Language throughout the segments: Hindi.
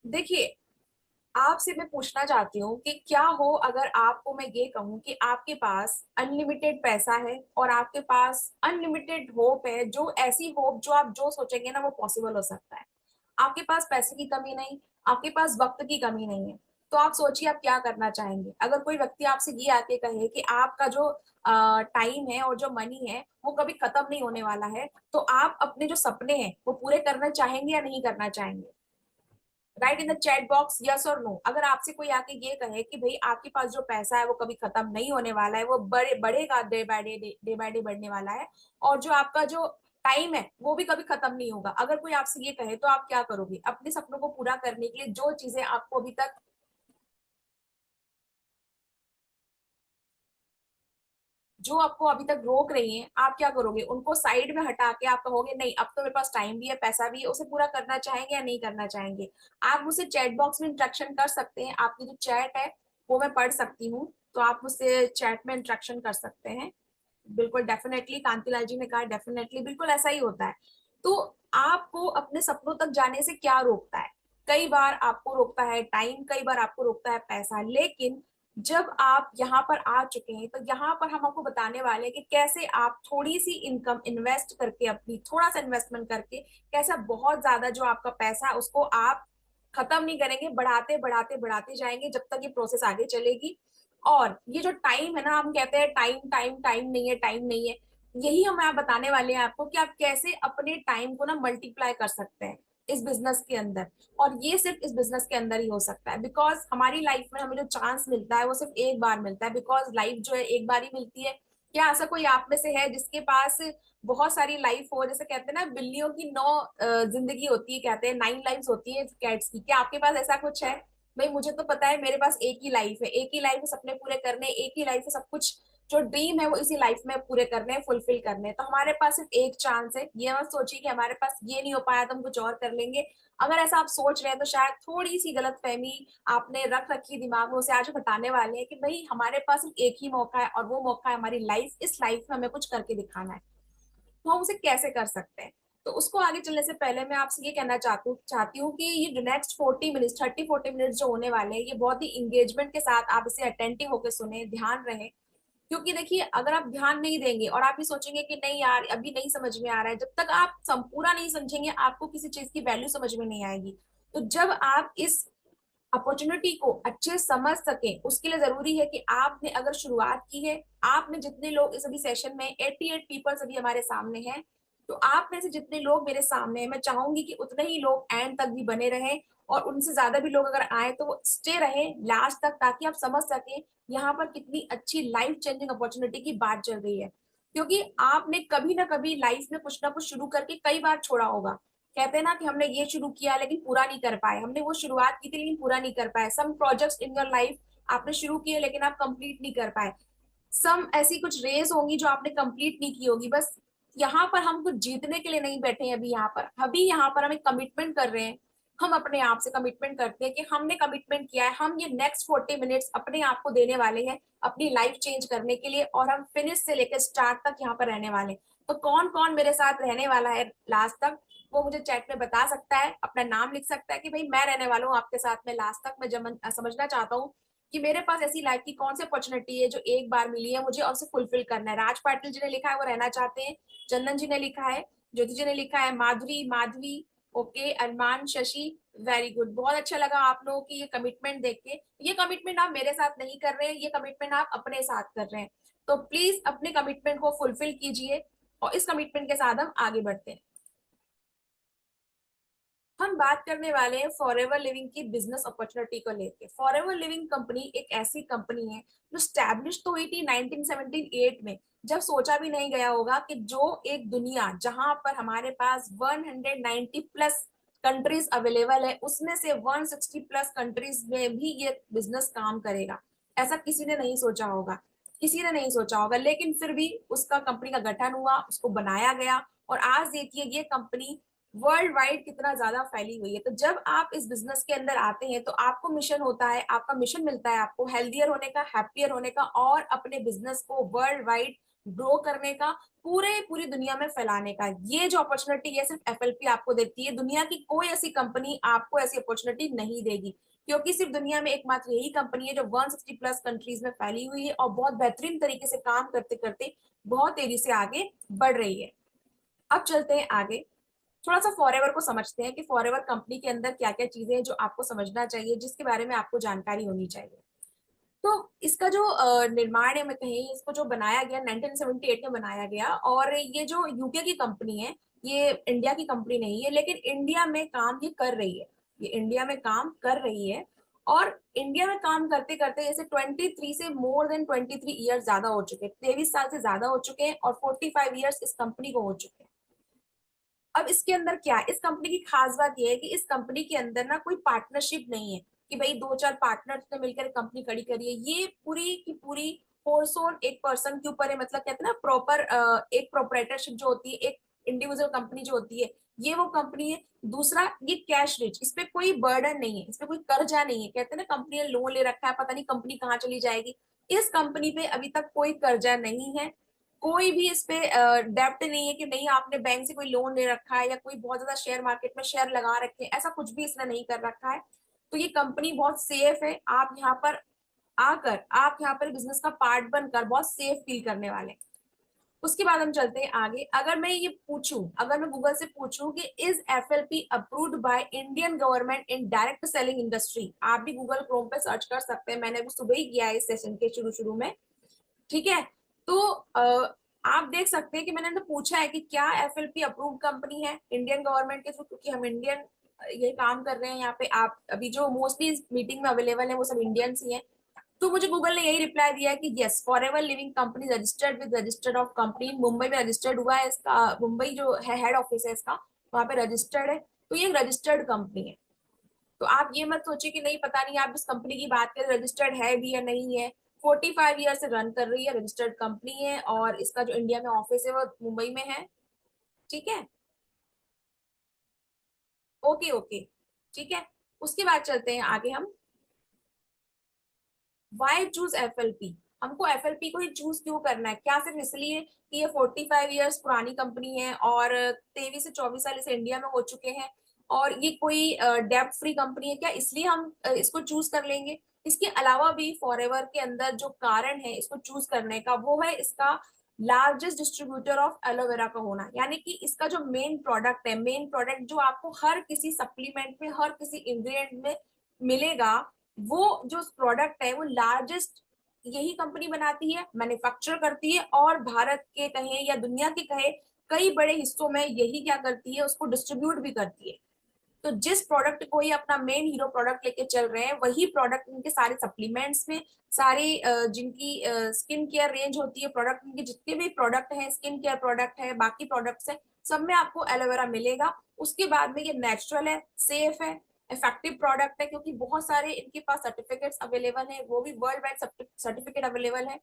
देखिए, आपसे मैं पूछना चाहती हूँ कि क्या हो अगर आपको मैं ये कहूँ कि आपके पास अनलिमिटेड पैसा है और आपके पास अनलिमिटेड होप है, जो ऐसी होप जो आप जो सोचेंगे ना वो पॉसिबल हो सकता है। आपके पास पैसे की कमी नहीं, आपके पास वक्त की कमी नहीं है। तो आप सोचिए आप क्या करना चाहेंगे अगर कोई व्यक्ति आपसे ये आके कहे कि आपका जो टाइम है और जो मनी है वो कभी खत्म नहीं होने वाला है, तो आप अपने जो सपने हैं वो पूरे करना चाहेंगे या नहीं करना चाहेंगे? Right in the chat box yes और नो। अगर आपसे कोई आके ये कहे कि भाई आपके पास जो पैसा है वो कभी खत्म नहीं होने वाला है, वो बढ़ेगा, डे बाय डे बढ़ने वाला है, और जो आपका जो टाइम है वो भी कभी खत्म नहीं होगा, अगर कोई आपसे ये कहे तो आप क्या करोगे अपने सपनों को पूरा करने के लिए? जो चीजें आपको अभी तक जो आपको अभी तक रोक रही हैं, आप क्या करोगे? उनको साइड में हटा के आप कहोगे नहीं, अब तो मेरे पास टाइम भी है, पैसा भी है, उसे पूरा करना चाहेंगे या नहीं करना चाहेंगे? आप मुझसे चैट बॉक्स में इंटरेक्शन कर सकते हैं, आपकी जो चैट है वो मैं पढ़ सकती हूँ, तो आप मुझसे चैट में इंटरेक्शन कर सकते हैं। बिल्कुल डेफिनेटली, कांतिलाल जी ने कहा डेफिनेटली, बिल्कुल ऐसा ही होता है। तो आपको अपने सपनों तक जाने से क्या रोकता है? कई बार आपको रोकता है टाइम, कई बार आपको रोकता है पैसा, लेकिन जब आप यहाँ पर आ चुके हैं तो यहाँ पर हम आपको बताने वाले हैं कि कैसे आप थोड़ी सी इनकम इन्वेस्ट करके, अपनी थोड़ा सा इन्वेस्टमेंट करके, कैसा बहुत ज्यादा जो आपका पैसा है उसको आप खत्म नहीं करेंगे, बढ़ाते बढ़ाते बढ़ाते जाएंगे जब तक ये प्रोसेस आगे चलेगी। और ये जो टाइम है ना, हम कहते हैं टाइम टाइम टाइम नहीं है, टाइम नहीं है, यही हम आप बताने वाले हैं आपको कि आप कैसे अपने टाइम को ना मल्टीप्लाई कर सकते हैं इस बिजनेस के अंदर। और ये सिर्फ इस बिजनेस के अंदर ही हो सकता है, बिकॉज हमारी लाइफ में हमें जो चांस मिलता है वो सिर्फ एक बार मिलता है, बिकॉज लाइफ जो है एक बार ही मिलती है। क्या ऐसा कोई आप में से है जिसके पास बहुत सारी लाइफ हो? जैसे कहते हैं ना बिल्लियों की 9 जिंदगी होती है, कहते हैं 9 लाइफ होती है कैट्स की, क्या आपके पास ऐसा कुछ है? भाई मुझे तो पता है मेरे पास एक ही लाइफ है, एक ही लाइफ है सपने पूरे करने, एक ही लाइफ है सब कुछ जो ड्रीम है वो इसी लाइफ में पूरे करने हैं, फुलफिल करने हैं। तो हमारे पास सिर्फ एक चांस है, ये मत सोचिए कि हमारे पास ये नहीं हो पाया तो हम कुछ और कर लेंगे। अगर ऐसा आप सोच रहे हैं तो शायद थोड़ी सी गलत फहमी आपने रख रखी दिमाग में, उसे आज बताने वाले हैं कि भाई हमारे पास सिर्फ एक ही मौका है और वो मौका है हमारी लाइफ, इस लाइफ में हमें कुछ करके दिखाना है। तो हम उसे कैसे कर सकते हैं? तो उसको आगे चलने से पहले मैं आपसे ये कहना चाहती हूँ कि ये जो नेक्स्ट 40 मिनट 30-40 मिनट जो होने वाले हैं, ये बहुत ही इंगेजमेंट के साथ आप इसे अटेंटिव होकर सुने, ध्यान रहे। क्योंकि देखिए अगर आप ध्यान नहीं देंगे और आप ये सोचेंगे कि नहीं यार अभी नहीं समझ में आ रहा है, जब तक आप पूरा नहीं समझेंगे आपको किसी चीज की वैल्यू समझ में नहीं आएगी। तो जब आप इस अपॉर्चुनिटी को अच्छे से समझ सके, उसके लिए जरूरी है कि आपने अगर शुरुआत की है, आपने जितने लोग इस अभी सेशन में 88 पीपल्स अभी हमारे सामने हैं, तो आप में से जितने लोग मेरे सामने हैं, मैं चाहूंगी कि उतने ही लोग एंड तक भी बने रहें, और उनसे ज्यादा भी लोग अगर आए तो वो स्टे रहे लास्ट तक, ताकि आप समझ सके यहाँ पर कितनी अच्छी लाइफ चेंजिंग अपॉर्चुनिटी की बात चल रही है। क्योंकि आपने कभी ना कभी लाइफ में कुछ ना कुछ शुरू करके कई बार छोड़ा होगा। कहते हैं ना कि हमने ये शुरू किया लेकिन पूरा नहीं कर पाए, हमने वो शुरुआत की थी लेकिन पूरा नहीं कर पाए। Some projects in your life आपने शुरू किए लेकिन आप कंप्लीट नहीं कर पाए। सम ऐसी कुछ रेस होंगी जो आपने कंप्लीट नहीं की होगी। बस यहाँ पर हम कुछ जीतने के लिए नहीं बैठे हैं, अभी यहाँ पर हम एक कमिटमेंट कर रहे हैं। हम अपने आप से कमिटमेंट करते हैं कि हमने कमिटमेंट किया है, हम ये नेक्स्ट 40 मिनट्स अपने आप को देने वाले हैं अपनी लाइफ चेंज करने के लिए, और हम फिनिश से लेकर स्टार्ट तक यहाँ पर रहने वाले हैं। तो कौन कौन मेरे साथ रहने वाला है लास्ट तक, वो मुझे चैट में बता सकता है, अपना नाम लिख सकता है कि भाई मैं रहने वाला हूँ आपके साथ में लास्ट तक। मैं समझना चाहता हूँ कि मेरे पास ऐसी लाइफ की कौन सी अपॉर्चुनिटी है जो एक बार मिली है मुझे और उसे फुलफिल करना है। राज पाटिल जी ने लिखा है वो रहना चाहते हैं, चंदन जी ने लिखा है, ज्योति जी ने लिखा है, माधुरी माधवी, ओके, अरमान, शशि, वेरी गुड। बहुत अच्छा लगा आप लोगों की ये कमिटमेंट देख के। ये कमिटमेंट आप मेरे साथ नहीं कर रहे हैं, ये कमिटमेंट आप अपने साथ कर रहे हैं। तो प्लीज अपने कमिटमेंट को फुलफिल कीजिए, और इस कमिटमेंट के साथ हम आगे बढ़ते हैं। हम बात करने वाले हैं फॉरएवर लिविंग की बिजनेस अपॉर्चुनिटी को लेके। फॉरएवर लिविंग कंपनी एक ऐसी कंपनी है जो स्टैब्लिश तो हुई थी 1978 में, जब सोचा भी नहीं गया होगा कि जो एक दुनिया जहां पर हमारे पास 190 प्लस कंट्रीज अवेलेबल है, उसमें से 160 प्लस कंट्रीज में भी ये बिजनेस काम करेगा। ऐसा किसी ने नहीं सोचा होगा, किसी ने नहीं सोचा होगा, लेकिन फिर भी उसका कंपनी का गठन हुआ, उसको बनाया गया, और आज देखिए ये कंपनी वर्ल्ड वाइड कितना ज्यादा फैली हुई है। तो जब आप इस बिजनेस के अंदर आते हैं तो आपको मिशन होता है, आपका मिशन मिलता है आपको हेल्थियर होने का, हैप्पियर होने का, और अपने बिजनेस को वर्ल्ड वाइड ग्रो करने का, पूरी दुनिया में फैलाने का। ये जो अपॉर्चुनिटी है सिर्फ एफएलपी आपको देती है, दुनिया की कोई ऐसी कंपनी आपको ऐसी अपॉर्चुनिटी नहीं देगी, क्योंकि सिर्फ दुनिया में एकमात्र यही कंपनी है जो 160 प्लस कंट्रीज में फैली हुई है और बहुत बेहतरीन तरीके से काम करते करते बहुत तेजी से आगे बढ़ रही है। अब चलते हैं आगे, थोड़ा सा फॉरएवर को समझते हैं कि फॉरएवर कंपनी के अंदर क्या क्या चीजें हैं जो आपको समझना चाहिए, जिसके बारे में आपको जानकारी होनी चाहिए। तो इसका जो निर्माण है, मैं कहीं इसको जो बनाया गया 1978 में बनाया गया, और ये जो यूके की कंपनी है, ये इंडिया की कंपनी नहीं है, लेकिन इंडिया में काम ये कर रही है, ये इंडिया में काम कर रही है। और इंडिया में काम करते करते जैसे 23 से मोर देन 23 ईयर्स ज्यादा हो चुके हैं, 23 साल से ज्यादा हो चुके हैं, और 45 ईयर्स इस कंपनी को हो चुके हैं। अब इसके अंदर क्या है, इस कंपनी की खास बात यह है कि इस कंपनी के अंदर ना कोई पार्टनरशिप नहीं है कि भाई दो चार पार्टनर्स ने मिलकर कंपनी खड़ी करी है। ये पूरी की पूरी फोर्स ऑन एक पर्सन के ऊपर है, मतलब कहते हैं ना प्रॉपर एक प्रोपराइटरशिप जो होती है, एक इंडिविजुअल कंपनी जो होती है, ये वो कंपनी है। दूसरा, ये कैश रिच, इस पे कोई बर्डन नहीं है, इस पे कोई कर्जा नहीं है। कहते हैं ना कंपनी ने लोन ले रखा है, पता नहीं कंपनी कहाँ चली जाएगी। इस कंपनी पे अभी तक कोई कर्जा नहीं है, कोई भी इस पे डेप्ट नहीं है कि नहीं आपने बैंक से कोई लोन ले रखा है या कोई बहुत ज्यादा शेयर मार्केट में शेयर लगा रखे हैं, ऐसा कुछ भी इसने नहीं कर रखा है। तो ये कंपनी बहुत सेफ है, आप यहाँ पर आकर, आप यहाँ पर बिजनेस का पार्ट बनकर बहुत सेफ फील करने वाले हैं। उसके बाद हम चलते हैं आगे। अगर मैं ये पूछूं, अगर मैं गूगल से पूछूं कि is FLP approved by Indian government in direct selling industry, आप भी गूगल क्रोम पे सर्च कर सकते हैं, मैंने अभी सुबह ही किया है इस सेशन के शुरू शुरू में। ठीक है, तो आप देख सकते हैं कि मैंने तो पूछा है कि क्या एफएलपी अप्रूव्ड कंपनी है इंडियन गवर्नमेंट के थ्रू, क्योंकि हम इंडियन ये काम कर रहे हैं यहाँ पे। आप अभी जो मोस्टली इस मीटिंग में अवेलेबल है वो सब इंडियंस ही हैं। तो मुझे गूगल ने यही रिप्लाई दिया है कि yes, forever living company registered with registered of company, Mumbai में रजिस्टर्ड हुआ है इसका, मुंबई जो है हेड ऑफिस है इसका, वहां पे रजिस्टर्ड है। तो ये रजिस्टर्ड कंपनी है। तो आप ये मत सोचिए कि नहीं पता नहीं, आप इस कंपनी की बात करें रजिस्टर्ड है भी या नहीं है। 45 ईयर से रन कर रही है, रजिस्टर्ड कंपनी है, और इसका जो इंडिया में ऑफिस है वो मुंबई में है। ठीक है, ओके ओके, ठीक है। उसके बाद चलते हैं आगे हम, वाई चूज एफएलपी, हमको एफएलपी को ही चूज क्यों करना है? क्या सिर्फ इसलिए कि ये 45 ईयर्स पुरानी कंपनी है और 23 से 24 साल इसे इंडिया में हो चुके हैं, और ये कोई डेब्ट फ्री कंपनी है, क्या इसलिए हम इसको चूज कर लेंगे? इसके अलावा भी फॉरएवर के अंदर जो कारण है इसको चूज करने का, वो है इसका लार्जेस्ट डिस्ट्रीब्यूटर ऑफ एलोवेरा का होना। यानी कि इसका जो मेन प्रोडक्ट है, मेन प्रोडक्ट जो आपको हर किसी सप्लीमेंट में, हर किसी इंग्रेडिएंट में मिलेगा, वो जो प्रोडक्ट है वो लार्जेस्ट यही कंपनी बनाती है, मैन्युफैक्चर करती है, और भारत के कहें या दुनिया के कहे कई बड़े हिस्सों में यही क्या करती है, उसको डिस्ट्रीब्यूट भी करती है। तो जिस प्रोडक्ट को ये अपना मेन हीरो प्रोडक्ट लेके चल रहे हैं, वही प्रोडक्ट इनके सारे सप्लीमेंट्स में, सारी जिनकी स्किन केयर रेंज होती है, प्रोडक्ट इनके जितने भी प्रोडक्ट हैं, स्किन केयर प्रोडक्ट है, बाकी प्रोडक्ट्स है, सब में आपको एलोवेरा मिलेगा। उसके बाद में ये नेचुरल है, सेफ है, इफेक्टिव प्रोडक्ट है, क्योंकि बहुत सारे इनके पास सर्टिफिकेट्स अवेलेबल है, वो भी वर्ल्ड वाइड सर्टिफिकेट अवेलेबल है।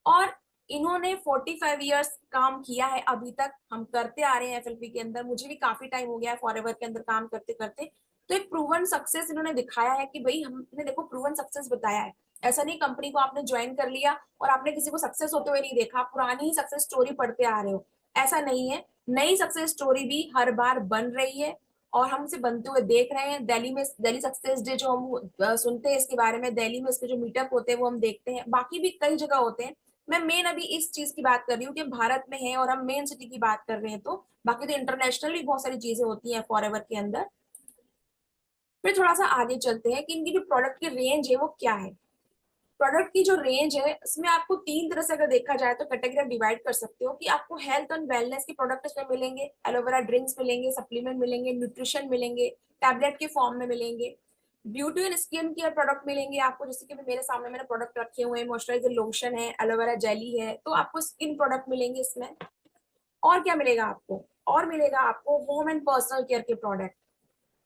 और इन्होंने 45 ईयर्स काम किया है, अभी तक हम करते आ रहे हैं एफएलपी के अंदर, मुझे भी काफी टाइम हो गया है फॉरएवर के अंदर काम करते करते। तो एक प्रूवन सक्सेस इन्होंने दिखाया है कि भाई हमने देखो प्रूवन सक्सेस बताया है। ऐसा नहीं कंपनी को आपने ज्वाइन कर लिया और आपने किसी को सक्सेस होते हुए नहीं देखा, पुरानी ही सक्सेस स्टोरी पढ़ते आ रहे हो, ऐसा नहीं है। नई सक्सेस स्टोरी भी हर बार बन रही है और हम इसे बनते हुए देख रहे हैं। दिल्ली में दिल्ली सक्सेस डे जो हम सुनते हैं इसके बारे में, दिल्ली में इसके जो मीटअप होते हैं वो हम देखते हैं, बाकी भी कई जगह होते हैं। मैं मेन अभी इस चीज की बात कर रही हूँ कि भारत में है और हम मेन सिटी की बात कर रहे हैं, तो बाकी तो इंटरनेशनल भी बहुत सारी चीजें होती हैं फॉरएवर के अंदर। फिर थोड़ा सा आगे चलते हैं कि इनकी जो प्रोडक्ट की रेंज है वो क्या है। प्रोडक्ट की जो रेंज है इसमें आपको तीन तरह से अगर देखा जाए तो कैटेगरी डिवाइड कर सकते हो, कि आपको हेल्थ एंड वेलनेस के प्रोडक्ट इसमें मिलेंगे, एलोवेरा ड्रिंक्स मिलेंगे, सप्लीमेंट मिलेंगे, न्यूट्रिशन मिलेंगे, टैबलेट के फॉर्म में मिलेंगे, beauty and skin care product मिलेंगे आपको, जैसे कि मेरे सामने मैंने प्रोडक्ट रखे हुए हैं, मॉइस्चराइजर लोशन है, एलोवेरा जेली है, तो आपको स्किन प्रोडक्ट मिलेंगे इसमें। और क्या मिलेगा आपको? और मिलेगा आपको होम एंड पर्सनल केयर के प्रोडक्ट।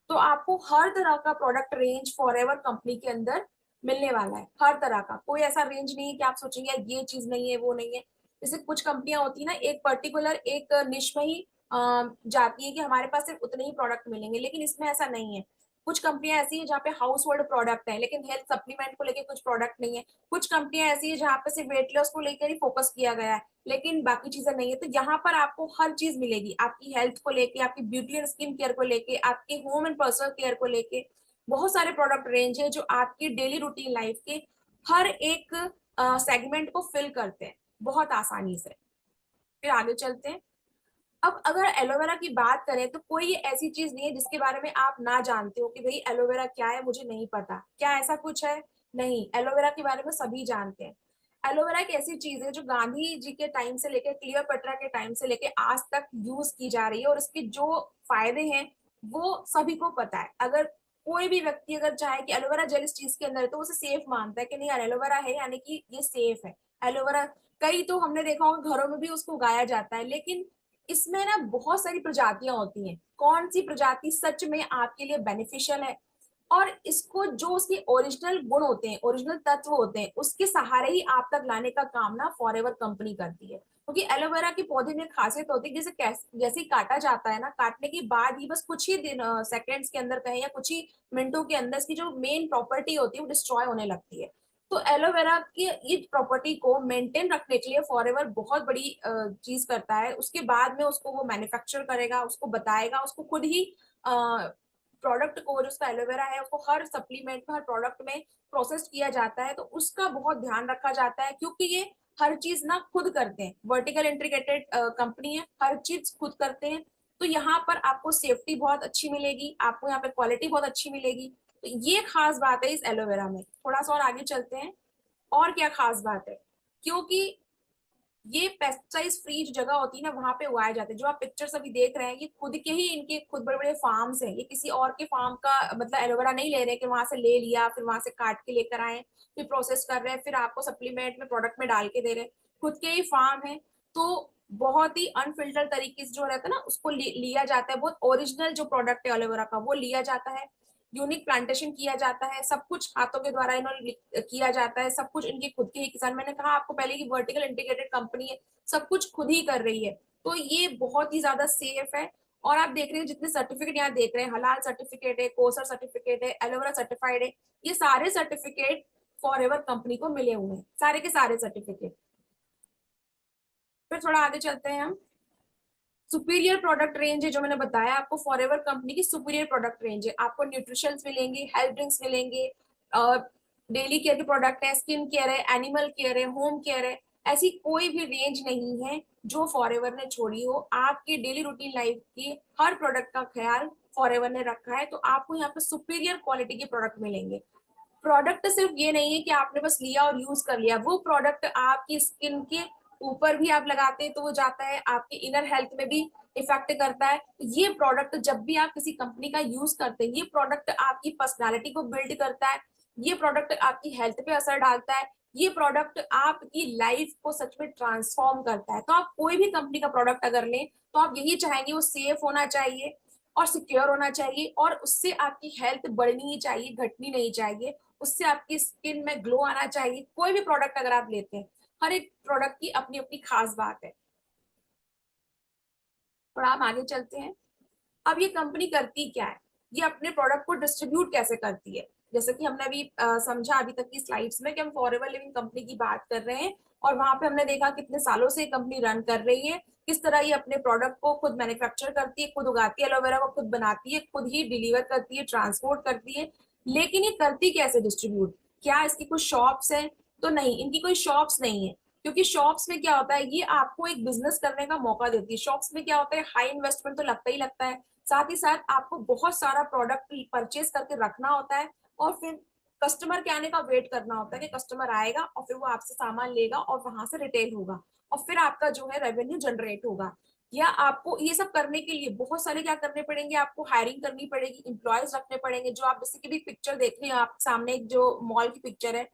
तो आपको हर तरह का प्रोडक्ट रेंज फॉरएवर कंपनी के अंदर मिलने वाला है, हर तरह का। कोई ऐसा रेंज नहीं है कि आप सोचेंगे ये चीज नहीं है वो नहीं है। जैसे कुछ कंपनियां होती है ना, एक पर्टिकुलर एक निश में ही जाती है कि हमारे पास सिर्फ उतने ही प्रोडक्ट मिलेंगे, लेकिन इसमें ऐसा नहीं है। कुछ कंपनियां ऐसी है जहाँ पे हाउस होल्ड प्रोडक्ट है लेकिन हेल्थ सप्लीमेंट को लेके कुछ प्रोडक्ट नहीं है। कुछ कंपनियां ऐसी है जहाँ पे सिर्फ वेट लॉस को लेकर ही फोकस किया गया है लेकिन बाकी चीजें नहीं है। तो यहाँ पर आपको हर चीज मिलेगी, आपकी हेल्थ को लेके, आपकी ब्यूटी एंड स्किन केयर को लेके, आपके होम एंड पर्सनल केयर को लेके बहुत सारे प्रोडक्ट रेंज है जो आपकी डेली रूटीन लाइफ के हर एक सेगमेंट को फिल करते हैं बहुत आसानी से। फिर आगे चलते हैं। अब अगर एलोवेरा की बात करें तो कोई ऐसी चीज नहीं है जिसके बारे में आप ना जानते हो कि भाई एलोवेरा क्या है, मुझे नहीं पता, क्या ऐसा कुछ है? नहीं, एलोवेरा के बारे में सभी जानते हैं। एलोवेरा एक ऐसी चीज है जो गांधी जी के टाइम से लेकर क्लियोपेट्रा के टाइम से लेकर आज तक यूज की जा रही है और उसके जो फायदे हैं वो सभी को पता है। अगर कोई भी व्यक्ति अगर चाहे कि एलोवेरा जेल इस चीज के अंदर है तो उसे सेफ मानता है कि नहीं यार एलोवेरा है यानी कि ये सेफ है। एलोवेरा कई तो हमने देखा होगा घरों में भी उसको उगाया जाता है, लेकिन इसमें ना बहुत सारी प्रजातियां होती हैं। कौन सी प्रजाति सच में आपके लिए बेनिफिशियल है और इसको जो उसके ओरिजिनल गुण होते हैं, ओरिजिनल तत्व होते हैं, उसके सहारे ही आप तक लाने का काम ना फॉरएवर कंपनी करती है। क्योंकि एलोवेरा के पौधे में खासियत होती है जैसे जैसे ही काटा जाता है ना, काटने के बाद ही बस कुछ ही दिन सेकेंड्स के अंदर कहें या कुछ ही मिनटों के अंदर इसकी जो मेन प्रॉपर्टी होती है वो डिस्ट्रॉय होने लगती है। तो एलोवेरा की ये प्रॉपर्टी को मेंटेन रखने के लिए फॉरएवर बहुत बड़ी चीज करता है। उसके बाद में उसको वो मैन्युफैक्चर करेगा, उसको बताएगा, उसको खुद ही प्रोडक्ट को जो उसका एलोवेरा है उसको हर सप्लीमेंट में, हर प्रोडक्ट में प्रोसेस किया जाता है। तो उसका बहुत ध्यान रखा जाता है क्योंकि ये हर चीज ना खुद करते हैं, वर्टिकल इंटीग्रेटेड कंपनी है, हर चीज खुद करते हैं। तो यहाँ पर आपको सेफ्टी बहुत अच्छी मिलेगी, आपको यहाँ पे क्वालिटी बहुत अच्छी मिलेगी। तो ये खास बात है इस एलोवेरा में। थोड़ा सा और आगे चलते हैं, और क्या खास बात है। क्योंकि ये पेस्टिसाइड फ्री जो जगह होती है ना वहां पे उगाए जाते हैं। जो आप पिक्चर्स अभी देख रहे हैं ये खुद के ही, इनके खुद बड़े बड़े फार्म्स हैं। ये किसी और के फार्म का मतलब एलोवेरा नहीं ले रहे कि वहां से ले लिया फिर वहां से काट के लेकर आए, फिर प्रोसेस कर रहे हैं, फिर आपको सप्लीमेंट में प्रोडक्ट में डाल के दे रहे हैं। खुद के ही फार्म है। तो बहुत ही अनफिल्टर तरीके से जो रहता है ना उसको लिया जाता है। बहुत ओरिजिनल जो प्रोडक्ट है एलोवेरा का वो लिया जाता है। यूनिक प्लांटेशन किया जाता है, सब कुछ हाथों के द्वारा इन्होंने किया जाता है। सब कुछ इनके खुद के ही किसान, मैंने कहा आपको पहले की वर्टिकल इंटीग्रेटेड कंपनी है, सब कुछ खुद ही कर रही है। तो ये बहुत ही ज्यादा सेफ है। और आप देख रहे हैं जितने सर्टिफिकेट यहाँ देख रहे हैं, हलाल सर्टिफिकेट है, कोसर सर्टिफिकेट है, एलोवेरा सर्टिफाइड है, ये सारे सर्टिफिकेट फॉरएवर कंपनी को मिले हुए हैं, सारे के सारे सर्टिफिकेट। फिर थोड़ा आगे चलते हैं हम। सुपीरियर प्रोडक्ट रेंज है जो मैंने बताया आपको, फॉरएवर कंपनी की सुपीरियर प्रोडक्ट रेंज है। आपको न्यूट्रिशंस मिलेंगे, हेल्थ ड्रिंक्स मिलेंगे, डेली केयर के प्रोडक्ट है, स्किन केयर है, एनिमल केयर है, होम केयर है। ऐसी कोई भी रेंज नहीं है जो फॉरएवर ने छोड़ी हो। आपके डेली रूटीन लाइफ की हर प्रोडक्ट का ख्याल फॉरएवर ने रखा है। तो आपको यहाँ पे सुपीरियर क्वालिटी के प्रोडक्ट मिलेंगे। प्रोडक्ट सिर्फ ये नहीं है कि आपने बस लिया और यूज कर लिया, वो प्रोडक्ट आपकी स्किन के ऊपर भी आप लगाते हैं तो वो जाता है, आपके इनर हेल्थ में भी इफेक्ट करता है। ये प्रोडक्ट जब भी आप किसी कंपनी का यूज करते हैं, ये प्रोडक्ट आपकी पर्सनालिटी को बिल्ड करता है, ये प्रोडक्ट आपकी हेल्थ पे असर डालता है, ये प्रोडक्ट आपकी लाइफ को सच में ट्रांसफॉर्म करता है। तो आप कोई भी कंपनी का प्रोडक्ट अगर लें तो आप यही चाहेंगे वो सेफ होना चाहिए और सिक्योर होना चाहिए, और उससे आपकी हेल्थ बढ़नी ही चाहिए, घटनी नहीं चाहिए। उससे आपकी स्किन में ग्लो आना चाहिए। कोई भी प्रोडक्ट अगर आप लेते हैं, हर एक प्रोडक्ट की अपनी अपनी खास बात है। और आप आगे चलते हैं। अब ये कंपनी करती क्या है, ये अपने प्रोडक्ट को डिस्ट्रीब्यूट कैसे करती है। जैसे कि हमने अभी समझा अभी तक की स्लाइड्स में कि हम फॉरएवर लिविंग कंपनी की बात कर रहे हैं, और वहां पे हमने देखा कितने सालों से कंपनी रन कर रही है, किस तरह ये अपने प्रोडक्ट को खुद मैन्युफैक्चर करती है, खुद उगाती है, एलोवेरा को खुद बनाती है, खुद ही डिलीवर करती है, ट्रांसपोर्ट करती है। लेकिन ये करती कैसे डिस्ट्रीब्यूट, क्या इसकी कुछ शॉप्स हैं? तो नहीं, इनकी कोई शॉप्स नहीं है। क्योंकि शॉप्स में क्या होता है, ये आपको एक बिजनेस करने का मौका देती है। शॉप्स में क्या होता है, हाई इन्वेस्टमेंट तो लगता ही लगता है, साथ ही साथ आपको बहुत सारा प्रोडक्ट परचेज करके रखना होता है, और फिर कस्टमर के आने का वेट करना होता है कि कस्टमर आएगा और फिर वो आपसे सामान लेगा और वहां से रिटेल होगा, और फिर आपका जो है रेवेन्यू जनरेट होगा। या आपको ये सब करने के लिए बहुत सारे क्या करने पड़ेंगे, आपको हायरिंग करनी पड़ेगी, इंप्लॉयज रखने पड़ेंगे। जो आप जैसे कि भी पिक्चर देख रहे हैं आप सामने, एक जो मॉल की पिक्चर है,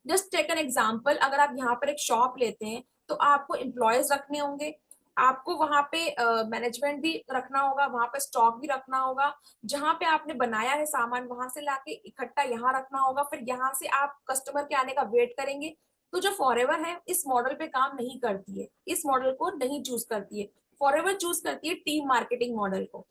जस्ट टेक एन एग्जाम्पल। अगर आप यहाँ पर एक शॉप लेते हैं तो आपको एम्प्लॉयज रखने होंगे, आपको वहां पे मैनेजमेंट भी रखना होगा, वहां पे स्टॉक भी रखना होगा, जहां पे आपने बनाया है सामान वहां से लाके इकट्ठा यहाँ रखना होगा, फिर यहाँ से आप कस्टमर के आने का वेट करेंगे। तो जो फॉरएवर है इस मॉडल पे काम नहीं करती है, इस मॉडल को नहीं चूज करती है। फॉरएवर चूज करती है टीम मार्केटिंग मॉडल को।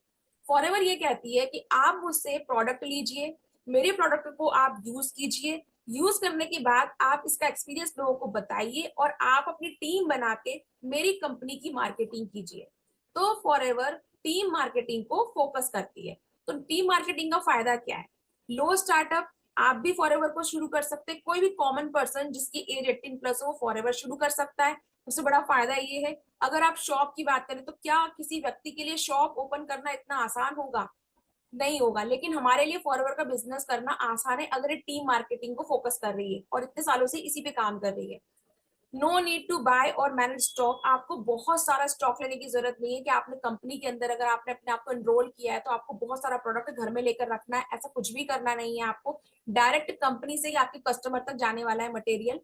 फॉरएवर ये कहती है कि आप मुझसे प्रोडक्ट लीजिए, मेरे प्रोडक्ट को आप यूज कीजिए, यूज करने के बाद आप इसका एक्सपीरियंस लोगों को बताइए और आप अपनी टीम बना के मेरी कंपनी की मार्केटिंग कीजिए। तो फॉरएवर टीम मार्केटिंग को फोकस करती है। तो टीम मार्केटिंग का फायदा क्या है? लो स्टार्टअप, आप भी फॉरएवर को शुरू कर सकते हैं। कोई भी कॉमन पर्सन जिसकी एज 18+ हो फॉरएवर शुरू कर सकता है। सबसे बड़ा फायदा ये है। अगर आप शॉप की बात करें तो क्या किसी व्यक्ति के लिए शॉप ओपन करना इतना आसान होगा? नहीं होगा। लेकिन हमारे लिए फॉरएवर का बिजनेस करना आसान है अगर ये टीम मार्केटिंग को फोकस कर रही है और इतने सालों से इसी पे काम कर रही है। नो नीड टू बाय और मैनेज स्टॉक। आपको बहुत सारा स्टॉक लेने की जरूरत नहीं है कि आपने कंपनी के अंदर अगर आपने अपने आप को एनरोल किया है तो आपको बहुत सारा प्रोडक्ट घर में लेकर रखना है। ऐसा कुछ भी करना नहीं है आपको। डायरेक्ट कंपनी से ही आपके कस्टमर तक जाने वाला है material.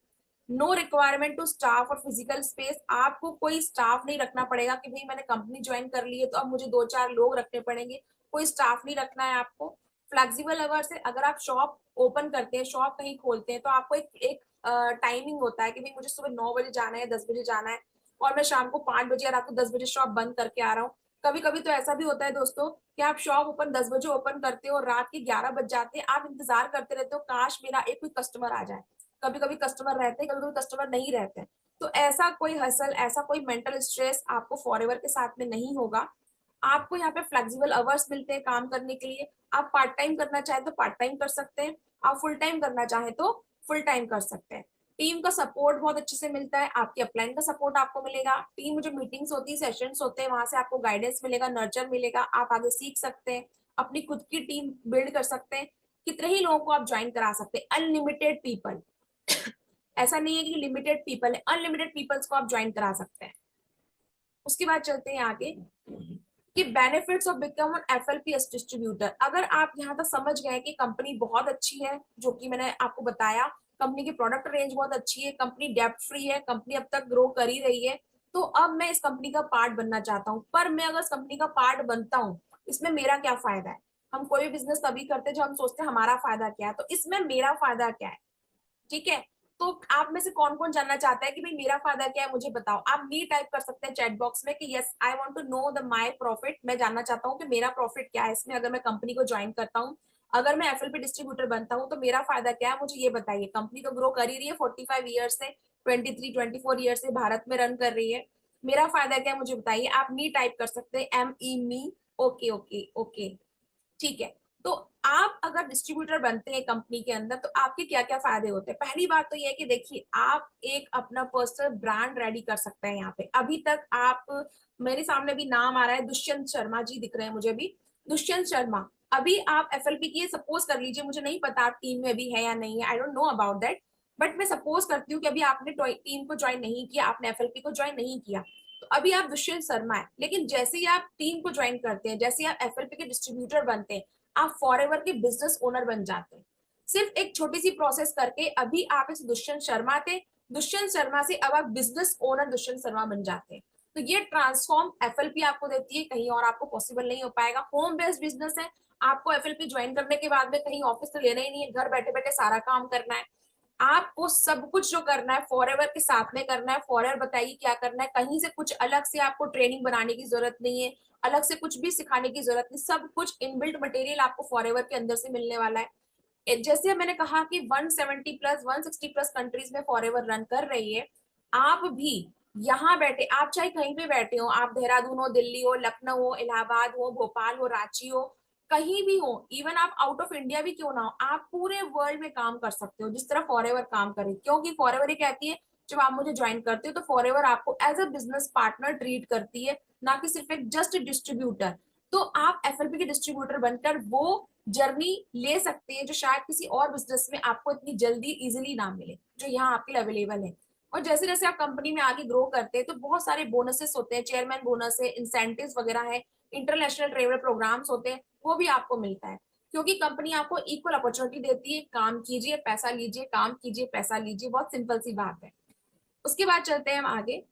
No requirement to staff और फिजिकल स्पेस। आपको कोई स्टाफ नहीं रखना पड़ेगा कि भाई मैंने कंपनी ज्वाइन कर ली है तो अब मुझे 2-4 लोग रखने पड़ेंगे। कोई स्टाफ नहीं रखना है आपको। फ्लेक्सिबल अवर्स है। अगर आप शॉप ओपन करते हैं, शॉप कहीं खोलते हैं तो आपको एक टाइमिंग होता है कि भाई मुझे सुबह 9 बजे जाना है, 10 बजे जाना है और मैं शाम को 5 बजे या रात को 10 बजे शॉप बंद करके आ रहा हूँ। कभी कभी तो ऐसा भी होता है दोस्तों कि आप शॉप ओपन 10 बजे ओपन करते हो और रात के 11 बज जाते हैं। आप इंतजार करते रहते हो काश मेरा एक कोई कस्टमर आ जाए। कभी कभी कस्टमर रहते हैं, कभी कभी कस्टमर नहीं रहते हैं। तो ऐसा कोई हसल, ऐसा कोई मेंटल स्ट्रेस आपको फॉरएवर के साथ में नहीं होगा। आपको यहाँ पे फ्लेक्सिबल अवर्स मिलते हैं काम करने के लिए। आप पार्ट टाइम करना चाहे तो पार्ट टाइम कर सकते हैं, आप फुल टाइम करना चाहे तो फुल टाइम कर सकते हैं। टीम का सपोर्ट बहुत अच्छे से मिलता है। आपके अपलाइन का सपोर्ट आपको मिलेगा। टीम में जो मीटिंग्स होती है, सेशंस होते हैं, वहां से आपको गाइडेंस मिलेगा, नर्चर मिलेगा। आप आगे सीख सकते हैं, अपनी खुद की टीम बिल्ड कर सकते हैं। कितने ही लोगों को आप ज्वाइन करा सकते हैं। अनलिमिटेड पीपल, ऐसा नहीं है कि लिमिटेड पीपल है, अनलिमिटेड पीपल्स को आप ज्वाइन करा सकते हैं। उसके बाद चलते हैं आगे कि benefits of become an FLPs distributor. अगर आप यहाँ तक समझ गए कि कंपनी बहुत अच्छी है, जो कि मैंने आपको बताया, कंपनी की प्रोडक्ट रेंज बहुत अच्छी है, कंपनी डेब्ट फ्री है, कंपनी अब तक ग्रो कर ही रही है, तो अब मैं इस कंपनी का पार्ट बनना चाहता हूँ। पर मैं अगर इस कंपनी का पार्ट बनता हूँ, इसमें मेरा क्या फायदा है? हम कोई भी बिजनेस तभी करते हैं जब हम सोचते हैं हमारा फायदा क्या है। तो इसमें मेरा फायदा क्या है? ठीक है। तो आप में से कौन कौन जानना चाहता है कि भाई मेरा फायदा क्या है, मुझे बताओ। आप मी टाइप कर सकते हैं चैट बॉक्स में कि yes I want to know the my profit. मैं जानना चाहता हूँ कि मेरा प्रॉफिट क्या है इसमें अगर मैं कंपनी को ज्वाइन करता हूँ। अगर मैं एफएलपी डिस्ट्रीब्यूटर बनता हूँ तो मेरा फायदा क्या है, मुझे ये बताइए। कंपनी तो ग्रो कर ही रही है 45 ईयर्स से, 23-24 ईयर्स से भारत में रन कर रही है। मेरा फायदा क्या है मुझे बताइए। आप मी टाइप कर सकते हैं, ME मी। ओके ओके ओके, ठीक है। तो आप अगर डिस्ट्रीब्यूटर बनते हैं कंपनी के अंदर तो आपके क्या क्या फायदे होते हैं? पहली बात तो ये है कि देखिए आप एक अपना पर्सनल ब्रांड रेडी कर सकते हैं। यहाँ पे अभी तक आप, मेरे सामने भी नाम आ रहा है, दुष्यंत शर्मा जी दिख रहे हैं मुझे भी। दुष्यंत शर्मा, अभी आप एफएलपी की, सपोज कर लीजिए, मुझे नहीं पता आप टीम में भी है या नहीं है, I don't know about that, but मैं सपोज करती हूँ कि अभी आपने टीम को ज्वाइन नहीं किया, आपने एफएलपी को ज्वाइन नहीं किया, तो अभी आप दुष्यंत शर्मा है। लेकिन जैसे ही आप टीम को ज्वाइन करते हैं, जैसे ही आप एफएलपी के डिस्ट्रीब्यूटर बनते हैं, आप फॉरएवर के बिजनेस ओनर बन जाते हैं। सिर्फ एक छोटी सी प्रोसेस करके अभी आप इस दुष्यंत शर्मा थे, दुष्यंत शर्मा से अब आप बिजनेस ओनर दुष्यंत शर्मा बन जाते हैं। तो ये ट्रांसफॉर्म एफएलपी आपको देती है, कहीं और आपको पॉसिबल नहीं हो पाएगा। होम बेस्ड बिजनेस है। आपको एफएलपी ज्वाइन करने के बाद में कहीं ऑफिस तो लेना ही नहीं है, घर बैठे बैठे सारा काम करना है। आपको सब कुछ जो करना है फॉरएवर के साथ में करना है। फॉरएवर बताइए क्या करना है, कहीं से कुछ अलग से आपको ट्रेनिंग बनाने की जरूरत नहीं है, अलग से कुछ भी सिखाने की जरूरत नहीं। सब कुछ इनबिल्ट मटेरियल आपको फॉरएवर के अंदर से मिलने वाला है। जैसे मैंने कहा कि 170+ 160+ कंट्रीज में फॉरएवर रन कर रही है। आप भी यहाँ बैठे, आप चाहे कहीं भी बैठे हो, आप देहरादून हो, दिल्ली हो, लखनऊ हो, इलाहाबाद हो, भोपाल हो, रांची हो, कहीं भी हो, इवन आप आउट ऑफ इंडिया भी क्यों ना हो, आप पूरे वर्ल्ड में काम कर सकते हो जिस तरह फॉरएवर काम करे। क्योंकि फॉरएवर ये कहती है जब आप मुझे ज्वाइन करते हो तो फॉरएवर आपको as a business partner treat करती है, ना कि सिर्फ एक जस्ट डिस्ट्रीब्यूटर। तो आप एफएलपी के डिस्ट्रीब्यूटर बनकर वो जर्नी ले सकते हैं जो शायद किसी और बिजनेस में आपको इतनी जल्दी इजिली ना मिले, जो यहाँ आपके लिए अवेलेबल है। और जैसे जैसे आप कंपनी में आगे ग्रो करते हैं तो बहुत सारे बोनसेस होते हैं, चेयरमैन बोनस है, इंसेंटिव्स वगैरह है, इंटरनेशनल ट्रेवल प्रोग्राम्स होते हैं, वो भी आपको मिलता है। क्योंकि कंपनी आपको इक्वल अपॉर्चुनिटी देती है, काम कीजिए पैसा लीजिए, काम कीजिए पैसा लीजिए, बहुत सिंपल सी बात है। उसके बाद चलते हैं हम आगे।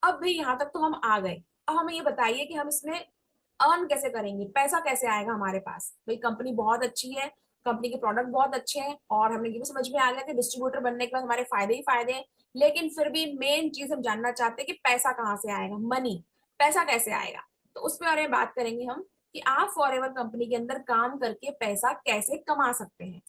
अब भाई यहाँ तक तो हम आ गए। अब हमें ये बताइए कि हम इसमें अर्न कैसे करेंगे, पैसा कैसे आएगा हमारे पास। भाई कंपनी बहुत अच्छी है, कंपनी के प्रोडक्ट बहुत अच्छे हैं, और हमने ये भी समझ में आ गया कि डिस्ट्रीब्यूटर बनने के बाद हमारे फायदे ही फायदे हैं। लेकिन फिर भी मेन चीज हम जानना चाहते हैं कि पैसा कहाँ से आएगा, मनी, पैसा कैसे आएगा। तो उस पर बारे में बात करेंगे हम कि आप फॉरएवर कंपनी के अंदर काम करके पैसा कैसे कमा सकते हैं।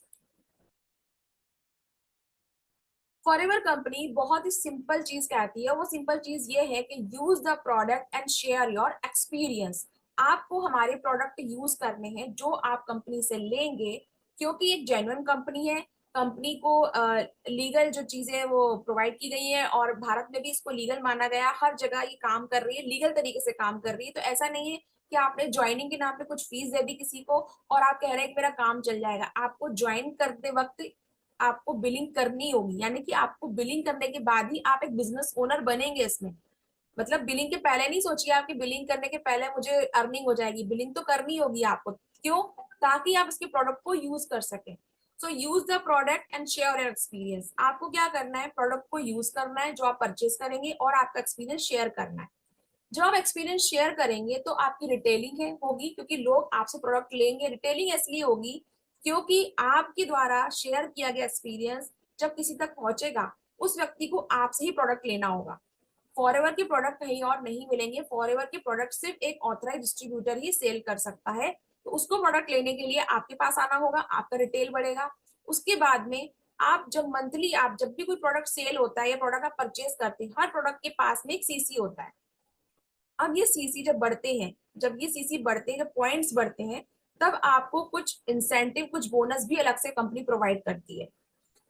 फॉरएवर कंपनी बहुत ही सिंपल चीज कहती है, वो सिंपल चीज ये है कि use the product and share your experience. आपको हमारे प्रोडक्ट यूज करने हैं जो आप कंपनी से लेंगे, क्योंकि एक जेन्युइन कंपनी है। कंपनी को लीगल जो चीजें वो प्रोवाइड की गई है, और भारत में भी इसको लीगल माना गया, हर जगह ये काम कर रही है, लीगल तरीके से काम कर रही है। तो ऐसा नहीं है कि आपने ज्वाइनिंग के नाम पे कुछ फीस दे दी किसी को और आप कह रहे हैं कि मेरा काम चल जाएगा। आपको ज्वाइन करते वक्त आपको बिलिंग करनी होगी, यानी कि आपको बिलिंग करने के बाद ही आप एक बिजनेस ओनर बनेंगे इसमें। मतलब बिलिंग के पहले नहीं सोचिए आपकी बिलिंग करने के पहले मुझे अर्निंग हो जाएगी, बिलिंग तो करनी होगी आपको। क्यों? ताकि आप इसके प्रोडक्ट को यूज कर सके। So use the product and share your experience. आपको क्या करना है, प्रोडक्ट को यूज करना है जो आप परचेज करेंगे, और आपका एक्सपीरियंस शेयर करना है। जब आप एक्सपीरियंस शेयर करेंगे तो आपकी रिटेलिंग है होगी, क्योंकि लोग आपसे प्रोडक्ट लेंगे। रिटेलिंग इसलिए होगी क्योंकि आपके द्वारा शेयर किया गया एक्सपीरियंस जब किसी तक पहुंचेगा, उस व्यक्ति को आपसे ही प्रोडक्ट लेना होगा। फॉरएवर के प्रोडक्ट कहीं और नहीं मिलेंगे। फॉरएवर के प्रोडक्ट सिर्फ एक ऑथराइज डिस्ट्रीब्यूटर ही सेल कर सकता है। तो उसको प्रोडक्ट लेने के लिए आपके पास आना होगा, आपका रिटेल बढ़ेगा। उसके बाद में आप जब मंथली, आप जब भी कोई प्रोडक्ट सेल होता है या प्रोडक्ट आप परचेज करते हैं, हर प्रोडक्ट के पास में एक सीसी होता है। अब ये सीसी जब बढ़ते हैं, जब ये सीसी बढ़ते हैं, जब पॉइंट्स बढ़ते हैं, तब आपको कुछ इंसेंटिव, कुछ बोनस भी अलग से कंपनी प्रोवाइड करती है।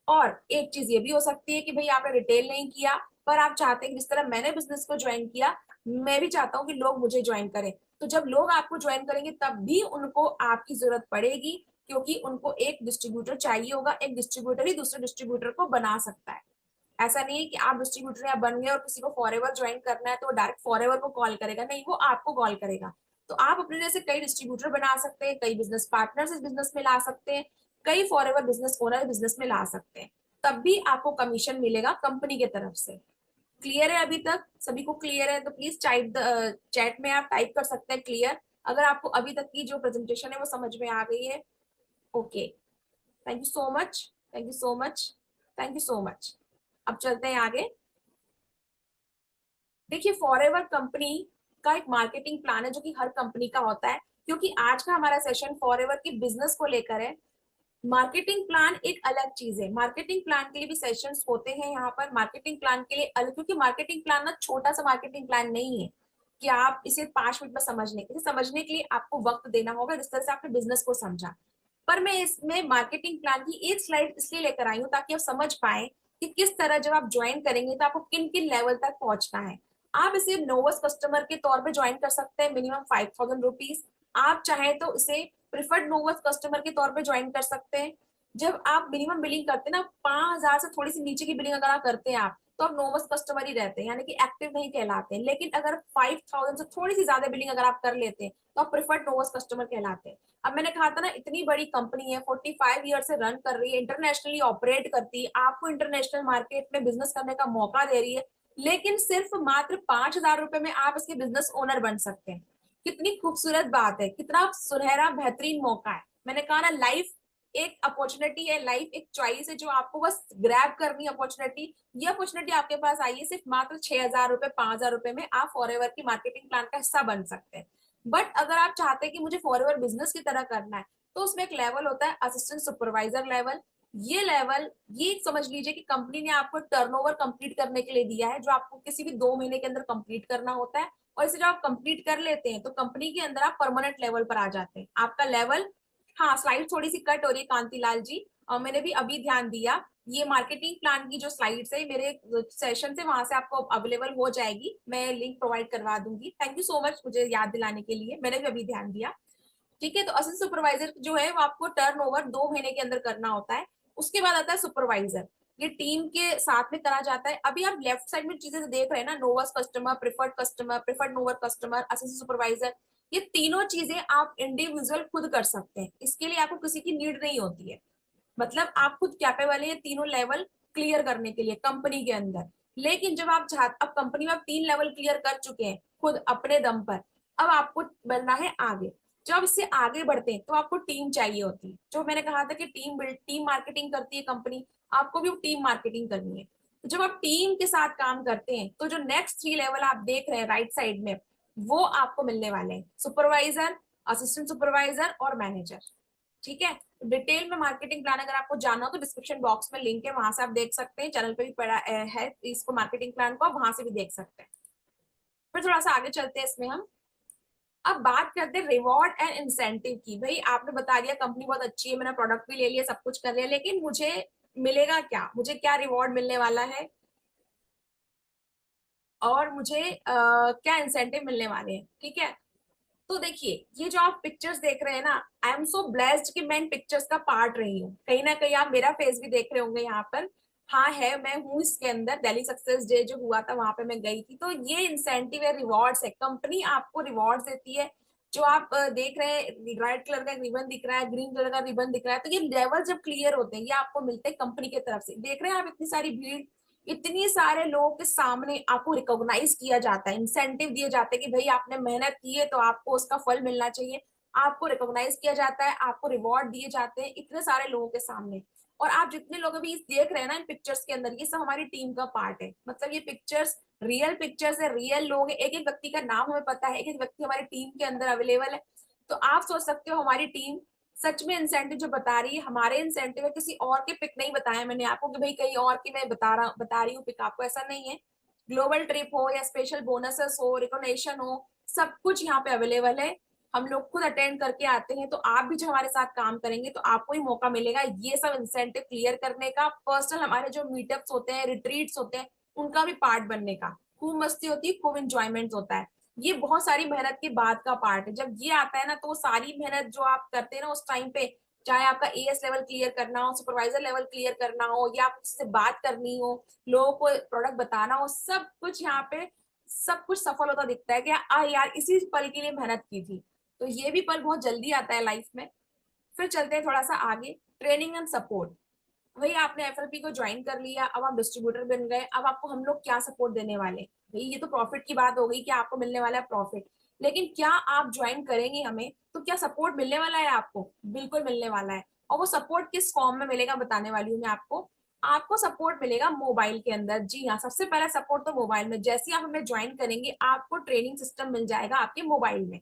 और एक चीज ये भी हो सकती है कि भाई आपने रिटेल नहीं किया, पर आप चाहते हैं कि जिस तरह मैंने बिजनेस को ज्वाइन किया, मैं भी चाहता हूँ कि लोग मुझे ज्वाइन करें। तो जब लोग आपको ज्वाइन करेंगे तब भी उनको आपकी जरूरत पड़ेगी, क्योंकि उनको एक डिस्ट्रीब्यूटर चाहिए होगा। एक डिस्ट्रीब्यूटर ही दूसरे डिस्ट्रीब्यूटर को बना सकता है। ऐसा नहीं है कि आप डिस्ट्रीब्यूटर या बन गए और किसी को फॉरएवर ज्वाइन करना है तो डायरेक्ट फॉरएवर को कॉल करेगा, नहीं, वो आपको कॉल करेगा। तो आप अपने जैसे कई डिस्ट्रीब्यूटर बना सकते हैं, कई बिजनेस पार्टनर इस बिजनेस में ला सकते हैं, कई फॉरएवर बिजनेस ओनर बिजनेस में ला सकते हैं। तब भी आपको कमीशन मिलेगा कंपनी की तरफ से। क्लियर है? अभी तक सभी को क्लियर है? तो प्लीज चैट में आप टाइप कर सकते हैं क्लियर, अगर आपको अभी तक की जो प्रेजेंटेशन है वो समझ में आ गई है। Okay, thank you so much, thank you so much, thank you so much. अब चलते हैं आगे। देखिए, फॉरएवर कंपनी का एक मार्केटिंग प्लान है जो कि हर कंपनी का होता है, क्योंकि आज का हमारा सेशन फॉरएवर की बिजनेस को लेकर है। मार्केटिंग प्लान एक अलग चीज है, मार्केटिंग प्लान के लिए भी सेशंस होते हैं यहाँ पर। मार्केटिंग प्लान के लिए अलग, क्योंकि मार्केटिंग प्लान ना छोटा सा मार्केटिंग प्लान नहीं है कि आप इसे 5 मिनट में समझने के लिए आपको वक्त देना होगा, जिस तरह से आपने बिजनेस को समझा। पर मैं इसमें मार्केटिंग प्लान की एक स्लाइड इसलिए लेकर आई हूँ ताकि आप समझ पाए कि किस तरह जब आप ज्वाइन करेंगे तो आपको किन किन लेवल तक पहुंचना है। आप इसे नोवस कस्टमर के तौर पे ज्वाइन कर सकते हैं, मिनिमम 5,000 रुपीज। आप चाहें तो इसे प्रिफर्ड नोवस कस्टमर के तौर पे ज्वाइन कर सकते हैं। जब आप मिनिमम बिलिंग करते हैं ना, 5,000 से थोड़ी सी नीचे की बिलिंग अगर आप करते हैं आप, तो आप नोवस कस्टमर ही रहते हैं, यानी कि एक्टिव नहीं कहलाते हैं। लेकिन अगर 5,000 से थोड़ी सी ज्यादा बिलिंग अगर आप कर लेते हैं तो आप प्रिफर्ड नोवस कस्टमर कहलाते हैं। अब मैंने कहा था ना, इतनी बड़ी कंपनी है, 45 ईयर से रन कर रही है, इंटरनेशनली ऑपरेट करती है, आपको इंटरनेशनल मार्केट में बिजनेस करने का मौका दे रही है, लेकिन सिर्फ मात्र 5,000 रुपए में आप इसके बिजनेस ओनर बन सकते हैं। कितनी खूबसूरत बात है, कितना सुनहरा बेहतरीन मौका है। मैंने कहा ना, लाइफ एक अपॉर्चुनिटी है, लाइफ एक चॉइस है, जो आपको बस ग्रैब करनी है अपॉर्चुनिटी। ये अपॉर्चुनिटी आपके पास आई है, सिर्फ मात्र 6,000 रुपए, 5,000 रुपए में आप फॉरएवर की मार्केटिंग प्लान का हिस्सा बन सकते हैं। बट अगर आप चाहते हैं कि मुझे फॉरएवर बिजनेस की तरह करना है, तो उसमें एक लेवल होता है असिस्टेंट सुपरवाइजर लेवल। ये लेवल, ये समझ लीजिए कि कंपनी ने आपको टर्नओवर कंप्लीट करने के लिए दिया है, जो आपको किसी भी 2 महीने के अंदर कंप्लीट करना होता है। और इसे जब आप कंप्लीट कर लेते हैं तो कंपनी के अंदर आप परमानेंट लेवल पर आ जाते हैं। आपका लेवल, हाँ, स्लाइड थोड़ी सी कट हो रही है कांतिलाल जी, और मैंने भी अभी ध्यान दिया। ये मार्केटिंग प्लान की जो स्लाइड्स है मेरे सेशन से, वहां से आपको अवेलेबल हो जाएगी, मैं लिंक प्रोवाइड करवा दूंगी। थैंक यू सो मच मुझे याद दिलाने के लिए, मैंने भी अभी ध्यान दिया। ठीक है, तो असिस्टेंट सुपरवाइजर जो है वो आपको टर्नओवर 2 महीने के अंदर करना होता है। उसके बाद आता है सुपरवाइजर, ये टीम के साथ में करा जाता है। अभी आप लेफ्ट साइड में चीजें देख रहे हैं ना, Novus customer, preferred customer, preferred Novus customer, assistant supervisor, ये तीनों चीजें आप इंडिविजुअल खुद कर सकते हैं। इसके लिए आपको किसी की नीड नहीं होती है। मतलब आप खुद कैपेबल है ये तीनों लेवल क्लियर करने के लिए कंपनी के अंदर। लेकिन जब आप अब कंपनी में आप 3 लेवल क्लियर कर चुके हैं खुद अपने दम पर, अब आपको बढ़ना है आगे। जब इससे आगे बढ़ते हैं तो आपको टीम चाहिए होती है। जो मैंने कहा था कि टीम मार्केटिंग करती है कंपनी, आपको भी टीम मार्केटिंग करनी है। तो जब आप टीम के साथ काम करते हैं तो जो नेक्स्ट 3 लेवल आप देख रहे हैं राइट साइड में, वो आपको मिलने वाले हैं, सुपरवाइजर, असिस्टेंट सुपरवाइजर और मैनेजर। ठीक है, तो डिटेल में मार्केटिंग प्लान अगर आपको जानना हो तो डिस्क्रिप्शन बॉक्स में लिंक है, वहां से आप देख सकते हैं, चैनल पे भी पड़ा है इसको, मार्केटिंग प्लान को आप वहां से भी देख सकते हैं। फिर थोड़ा सा आगे चलते हैं इसमें हम। अब बात करते हैं रिवॉर्ड एंड इंसेंटिव की। भाई आपने बता दिया कंपनी बहुत अच्छी है, मैंने प्रोडक्ट भी ले लिया, सब कुछ कर लिया, लेकिन मुझे मिलेगा क्या, मुझे क्या रिवॉर्ड मिलने वाला है और मुझे क्या इंसेंटिव मिलने वाले हैं। ठीक है, तो देखिए ये जो आप पिक्चर्स देख रहे हैं ना, आई एम सो ब्लेस्ड कि मैं इन पिक्चर्स का पार्ट रही हूँ। कहीं ना कहीं आप मेरा फेस भी देख रहे होंगे यहाँ पर। हाँ है, मैं हूँ इसके अंदर। दिल्ली सक्सेस डे जो हुआ था वहां पे मैं गई थी। तो ये इंसेंटिव है, रिवॉर्ड्स है, कंपनी आपको रिवॉर्ड्स देती है। जो आप देख रहे हैं, रेड कलर का रिबन दिख रहा है, ग्रीन कलर का रिबन दिख रहा है, तो ये लेवल जब क्लियर होते हैं ये आपको मिलते हैं कंपनी की तरफ से। देख रहे हैं आप इतनी सारी भीड़, इतनी सारे लोगों के सामने आपको रिकॉग्नाइज किया जाता है, इंसेंटिव दिए जाते हैं कि भाई आपने मेहनत की है तो आपको उसका फल मिलना चाहिए। आपको रिकॉग्नाइज किया जाता है, आपको रिवॉर्ड दिए जाते हैं इतने सारे लोगों के सामने। और आप जितने लोग अभी देख रहे हैं ना इन पिक्चर्स के अंदर, ये सब हमारी टीम का पार्ट है। मतलब ये पिक्चर्स रियल पिक्चर्स है, रियल लोग है, एक एक व्यक्ति का नाम हमें पता है, एक एक व्यक्ति हमारी टीम के अंदर अवेलेबल है। तो आप सोच सकते हो हमारी टीम सच में इंसेंटिव जो बता रही है, हमारे इंसेंटिव है, किसी और के पिक नहीं बताया मैंने आपको कि भाई कहीं और की मैं बता रही हूँ पिक आपको, ऐसा नहीं है। ग्लोबल ट्रिप हो या स्पेशल बोनसेस हो, रिकॉग्निशन हो, सब कुछ यहाँ पे अवेलेबल है। हम लोग खुद अटेंड करके आते हैं, तो आप भी जो हमारे साथ काम करेंगे तो आपको ही मौका मिलेगा ये सब इंसेंटिव क्लियर करने का। पर्सनल हमारे जो मीटअप्स होते हैं, रिट्रीट्स होते हैं, उनका भी पार्ट बनने का। खूब मस्ती होती है, खूब इंजॉयमेंट होता है। ये बहुत सारी मेहनत के बाद का पार्ट है। जब ये आता है ना तो सारी मेहनत जो आप करते हैं ना उस टाइम पे, चाहे आपका एएस लेवल क्लियर करना हो, सुपरवाइजर लेवल क्लियर करना हो, या उससे बात करनी हो, लोगों को प्रोडक्ट बताना हो, सब कुछ यहाँ पे सब कुछ सफल होता दिखता है कि यार इसी पल के लिए मेहनत की थी। तो ये भी पल बहुत जल्दी आता है लाइफ में। फिर चलते हैं थोड़ा सा आगे, ट्रेनिंग एंड सपोर्ट। भाई आपने एफएलपी को ज्वाइन कर लिया, अब आप डिस्ट्रीब्यूटर बन गए, अब आपको हम लोग क्या सपोर्ट देने वाले हैं। भाई ये तो प्रॉफिट की बात हो गई कि आपको मिलने वाला है प्रॉफिट, लेकिन क्या आप ज्वाइन करेंगे हमें तो क्या सपोर्ट मिलने वाला है आपको? बिल्कुल मिलने वाला है। और वो सपोर्ट किस फॉर्म में मिलेगा बताने वाली हूँ मैं आपको। आपको सपोर्ट मिलेगा मोबाइल के अंदर। जी हाँ, सबसे पहला सपोर्ट तो मोबाइल में। जैसे आप हमें ज्वाइन करेंगे आपको ट्रेनिंग सिस्टम मिल जाएगा आपके मोबाइल में।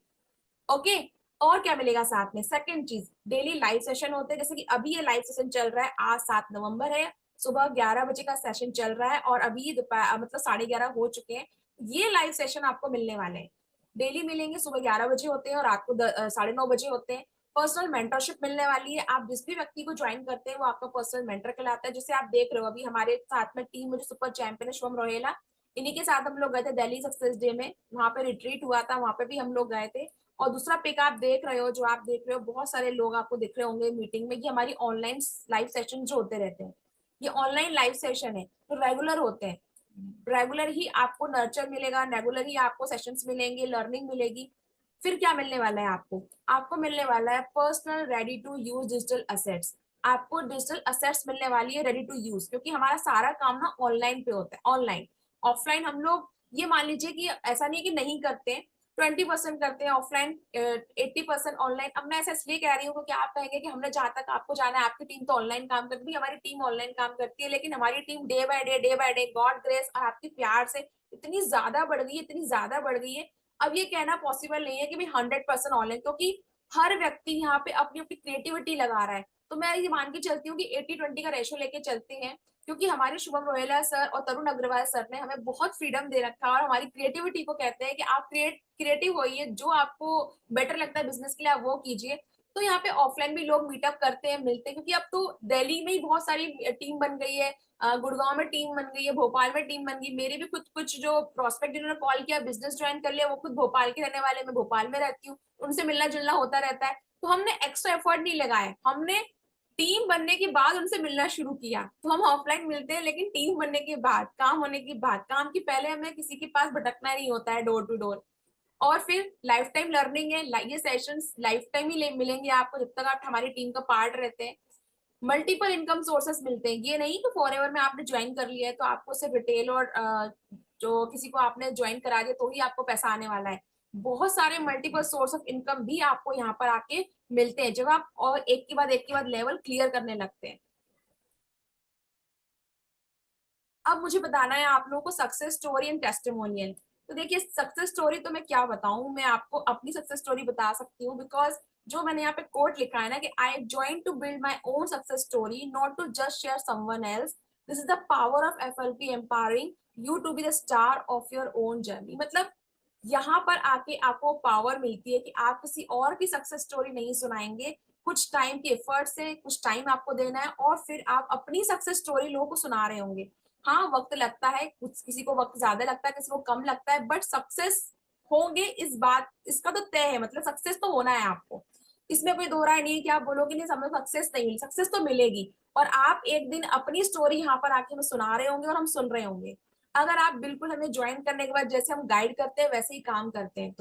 ओके, और क्या मिलेगा साथ में? सेकंड चीज, डेली लाइव सेशन होते हैं। जैसे कि अभी ये लाइव सेशन चल रहा है, आज 7 नवंबर है, सुबह 11 बजे का सेशन चल रहा है और अभी दोपहर मतलब 11:30 हो चुके हैं। ये लाइव सेशन आपको मिलने वाले हैं, डेली मिलेंगे। सुबह 11 बजे होते हैं और रात को 9:30 बजे होते हैं। पर्सनल मेंटरशिप मिलने वाली है। आप जिस भी व्यक्ति को ज्वाइन करते हैं वो आपका पर्सनल मेंटर कहलाता है। जैसे आप देख रहे हो अभी हमारे साथ में टीम में जो सुपर चैंपियन है शुभम रोहेला, इन्हीं के साथ हम लोग गए थे दिल्ली सक्सेस डे में, वहां पे रिट्रीट हुआ था, वहां पे भी हम लोग गए थे। और दूसरा पिक आप देख रहे हो, जो आप देख रहे हो बहुत सारे लोग आपको दिख रहे होंगे मीटिंग में, ये हमारी ऑनलाइन लाइव सेशन जो होते रहते हैं। ये ऑनलाइन लाइव सेशन है तो रेगुलर होते हैं। रेगुलर ही आपको नर्चर मिलेगा, रेगुलर ही आपको सेशंस मिलेंगे, लर्निंग मिलेगी। फिर क्या मिलने वाला है आपको? आपको मिलने वाला है personal ready to use digital assets. आपको डिजिटल असेट्स मिलने वाली है रेडी टू यूज, क्योंकि हमारा सारा काम ना ऑनलाइन पे होता है। ऑनलाइन ऑफलाइन हम लोग, ये मान लीजिए कि ऐसा नहीं है कि नहीं करते हैं, 20% करते हैं ऑफलाइन, 80% ऑनलाइन। अब मैं ऐसा इसलिए कह रही हूँ क्योंकि आप कहेंगे कि हमने जहां तक आपको जाना है आपकी टीम तो ऑनलाइन काम करती है। हमारी टीम ऑनलाइन काम करती है, लेकिन हमारी team day by day God grace और आपकी प्यार से इतनी ज्यादा बढ़ गई है, इतनी ज्यादा बढ़ गई है। अब ये कहना पॉसिबल नहीं है कि भाई 100% ऑनलाइन, क्योंकि हर व्यक्ति यहाँ पे अपनी अपनी क्रिएटिविटी लगा रहा है। तो मैं ये मान के चलती हूँ कि 80-20 का रेशो लेके चलते हैं, क्योंकि हमारे शुभम रोहेला सर और तरुण अग्रवाल सर ने हमें बहुत फ्रीडम दे रखा है और हमारी क्रिएटिविटी को कहते हैं कि आप क्रिएटिव होइए, जो आपको बेटर लगता है बिजनेस के लिए आप वो कीजिए। तो यहाँ पे ऑफलाइन भी लोग मीटअप करते हैं, मिलते हैं, क्योंकि अब तो दिल्ली में ही बहुत सारी टीम बन गई है, गुड़गांव में टीम बन गई है, भोपाल में टीम बन गई। मेरे भी खुद कुछ जो प्रोस्पेक्ट जिन्होंने कॉल किया, बिजनेस ज्वाइन कर लिया, वो खुद भोपाल के रहने वाले, मैं भोपाल में रहती हूँ, उनसे मिलना जुलना होता रहता है। तो हमने एक्स्ट्रा एफर्ट नहीं लगाया, हमने टीम बनने के बाद उनसे मिलना शुरू किया। तो हम ऑफलाइन मिलते हैं, लेकिन टीम बनने के बाद, काम होने के बाद, काम की पहले हमें किसी के पास भटकना नहीं होता है डोर टू डोर। और फिर लाइफ टाइम लर्निंग है, ये सेशंस लाइफ टाइम ही मिलेंगे आपको जब तक आप हमारी टीम का पार्ट रहते हैं। मल्टीपल इनकम सोर्सेस मिलते हैं, ये नहीं कि फॉरएवर में आपने ज्वाइन कर लिया है तो आपको सिर्फ रिटेल और जो किसी को आपने ज्वाइन करा दिया तो ही आपको पैसा आने वाला है। बहुत सारे मल्टीपल सोर्स ऑफ इनकम भी आपको यहाँ पर आके मिलते हैं जब आप और एक के बाद लेवल क्लियर करने लगते हैं। अब मुझे बताना है आप लोगों को सक्सेस स्टोरी एंड टेस्टिमोनियल। तो देखिए सक्सेस स्टोरी तो मैं क्या बताऊं, मैं आपको अपनी सक्सेस स्टोरी बता सकती हूँ, बिकॉज जो मैंने यहाँ पे कोट लिखा है ना कि I join to build my own success story, not to just share someone else, this is the power of FLP empowering you to be the star of your own journey. मतलब यहाँ पर आके आपको पावर मिलती है कि आप किसी और की सक्सेस स्टोरी नहीं सुनाएंगे, कुछ टाइम के एफर्ट से कुछ टाइम आपको देना है और फिर आप अपनी सक्सेस स्टोरी लोगों को सुना रहे होंगे। हाँ वक्त लगता है, कुछ किसी को वक्त ज्यादा लगता है, किसी को कम लगता है, बट सक्सेस होंगे इस बात इसका तो तय है, मतलब सक्सेस तो होना है आपको। इसमें कोई दो राय नहीं है कि आप बोलोगे नहीं हमें सक्सेस नहीं मिली, सक्सेस तो मिलेगी। और आप एक दिन अपनी स्टोरी यहाँ पर आके हमें सुना रहे होंगे और हम सुन रहे होंगे, अगर आप बिल्कुल हमें ज्वाइन करने के बाद जैसे हम गाइड करते हैं वैसे ही काम करते हैं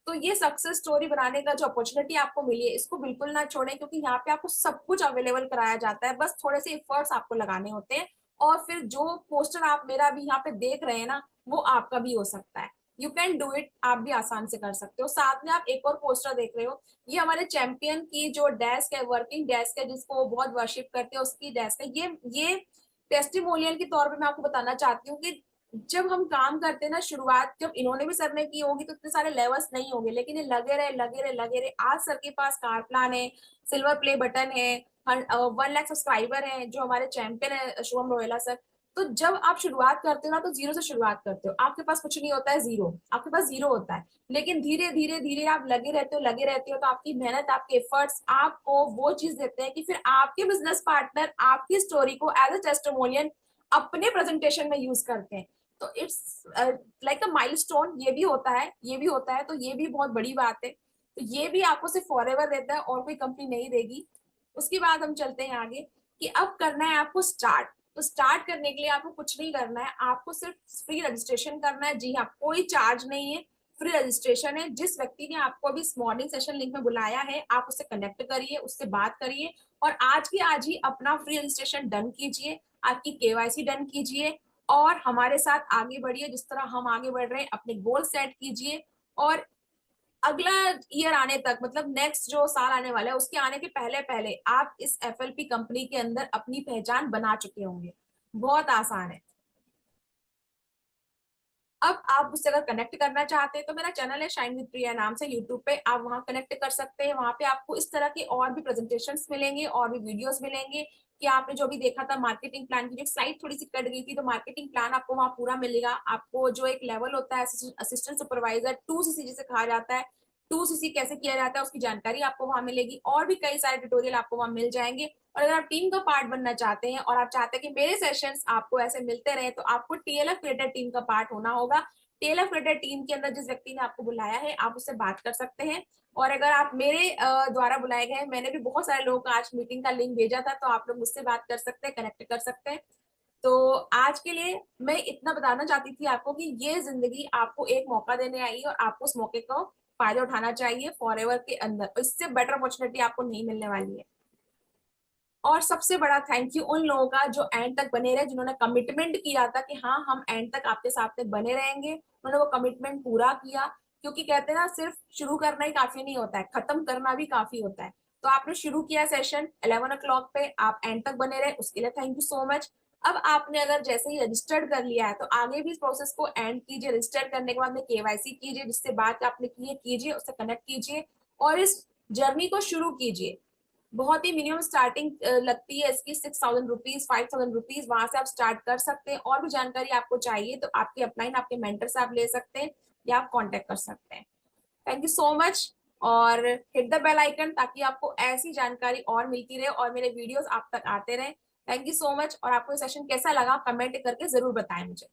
तो ये सक्सेस स्टोरी बनाने का जो अपॉर्चुनिटी आपको मिली है इसको बिल्कुल ना छोड़ें, क्योंकि यहाँ पे आपको सब कुछ अवेलेबल कराया जाता है, बस थोड़े से एफर्ट्स आपको लगाने होते हैं। और फिर जो पोस्टर आप मेरा भी यहाँ पे देख रहे हैं ना वो आपका भी हो सकता है, यू कैन डू इट, आप भी आसान से कर सकते हो। साथ में आप एक और पोस्टर देख रहे हो, ये हमारे चैंपियन की जो डेस्क है, वर्किंग डेस्क है, जिसको वो बहुत वर्शिप करते हैं उसकी डेस्क है। ये टेस्टिमोनियल के तौर पे मैं आपको बताना चाहती हूँ कि जब हम काम करते हैं ना, शुरुआत जब इन्होंने भी सर ने की होगी तो इतने सारे लेवल्स नहीं होंगे, लेकिन ये लगे रहे लगे रहे लगे रहे, आज सर के पास कार प्लान है, सिल्वर प्ले बटन है, 1 लाख सब्सक्राइबर है, जो हमारे चैंपियन है शुभम रोयला सर। तो जब आप शुरुआत करते हो ना तो जीरो से शुरुआत करते हो, आपके पास कुछ नहीं होता है, जीरो, आपके पास जीरो होता है, लेकिन धीरे धीरे धीरे आप लगे रहते हो लगे रहते हो, तो आपकी मेहनत आपके एफर्ट्स आपको वो चीज देते हैं कि फिर आपके बिजनेस पार्टनर आपकी स्टोरी को एज अ टेस्टिमोनियल अपने प्रेजेंटेशन में यूज करते हैं। तो इट्स लाइक अ माइलस्टोन, ये भी होता है, ये भी होता है, तो ये भी बहुत बड़ी बात है। तो ये भी आपको सिर्फ फॉरएवर देता है और कोई कंपनी नहीं देगी। उसके बाद हम चलते हैं आगे कि अब करना है आपको स्टार्ट। तो स्टार्ट करने के लिए आपको कुछ नहीं करना है, आपको सिर्फ फ्री रजिस्ट्रेशन करना है। जी हाँ, कोई चार्ज नहीं है, फ्री रजिस्ट्रेशन है। जिस व्यक्ति ने आपको अभी इस मॉर्निंग सेशन लिंक में बुलाया है आप उससे कनेक्ट करिए, उससे बात करिए और आज की आज ही अपना फ्री रजिस्ट्रेशन डन कीजिए, आपकी केवाईसी डन कीजिए और हमारे साथ आगे बढ़िए, जिस तरह हम आगे बढ़ रहे हैं अपने गोल सेट कीजिए। और अगला ईयर आने तक, मतलब नेक्स्ट जो साल आने वाला है उसके आने के पहले पहले आप इस एफएलपी कंपनी के अंदर अपनी पहचान बना चुके होंगे। बहुत आसान है। अब आप उससे अगर कनेक्ट करना चाहते हैं तो मेरा चैनल है शाइन विद प्रिया नाम से, यूट्यूब पे आप वहां कनेक्ट कर सकते हैं। वहां पे आपको इस तरह के और भी प्रेजेंटेशंस मिलेंगे और भी वीडियोस मिलेंगे कि आपने जो भी देखा था मार्केटिंग प्लान की जो स्लाइड थोड़ी सी कट गई थी, तो मार्केटिंग प्लान आपको वहां पूरा मिलेगा। आपको जो एक लेवल होता है असिस्टेंट सुपरवाइजर 2 सीसी जिसे कहा जाता है, 2 सीसी कैसे किया जाता है उसकी जानकारी आपको वहां मिलेगी और भी कई सारे ट्यूटोरियल आपको वहां मिल जाएंगे। और अगर आप टीम का पार्ट बनना चाहते हैं और आप चाहते हैं कि मेरे सेशंस आपको ऐसे मिलते रहे, तो आपको टीएलएफ क्रिएटेड टीम का पार्ट होना होगा। टेलर फिल्टर टीम के अंदर जिस व्यक्ति ने आपको बुलाया है आप उससे बात कर सकते हैं। और अगर आप मेरे द्वारा बुलाए गए, मैंने भी बहुत सारे लोगों को आज मीटिंग का लिंक भेजा था, तो आप लोग मुझसे बात कर सकते हैं, कनेक्ट कर सकते हैं। तो आज के लिए मैं इतना बताना चाहती थी आपको कि ये जिंदगी आपको एक मौका देने आई है और आपको उस मौके का फायदा उठाना चाहिए फॉरएवर के अंदर, इससे बेटर अपॉर्चुनिटी आपको नहीं मिलने वाली है। और सबसे बड़ा थैंक यू उन लोगों का जो एंड तक बने रहे, जिन्होंने कमिटमेंट किया था कि हाँ हम एंड तक आपके साथ में बने रहेंगे, उन्होंने वो कमिटमेंट पूरा किया। क्योंकि कहते हैं ना सिर्फ शुरू करना ही काफी नहीं होता है, खत्म करना भी काफी होता है। तो आपने शुरू किया सेशन 11 o'clock पे, आप एंड तक बने रहे, उसके लिए थैंक यू सो मच। अब आपने अगर जैसे ही रजिस्टर्ड कर लिया है तो आगे भी इस प्रोसेस को एंड कीजिए, रजिस्टर करने के बाद में केवाईसी कीजिए, जिससे बात आपने की है कीजिए, उससे कनेक्ट कीजिए और इस जर्नी को शुरू कीजिए। बहुत ही मिनिमम स्टार्टिंग लगती है इसकी 6,000 रुपीज, 5,000 रुपीज, वहां से आप स्टार्ट कर सकते हैं। और भी जानकारी आपको चाहिए तो आपके अपलाइन आपके मेंटर से आप ले सकते हैं या आप कांटेक्ट कर सकते हैं। थैंक यू सो मच और हिट द बेल आइकन ताकि आपको ऐसी जानकारी और मिलती रहे और मेरे वीडियोस आप तक आते रहे। Thank you so much. और आपको ये सेशन कैसा लगा कमेंट करके जरूर बताएं मुझे।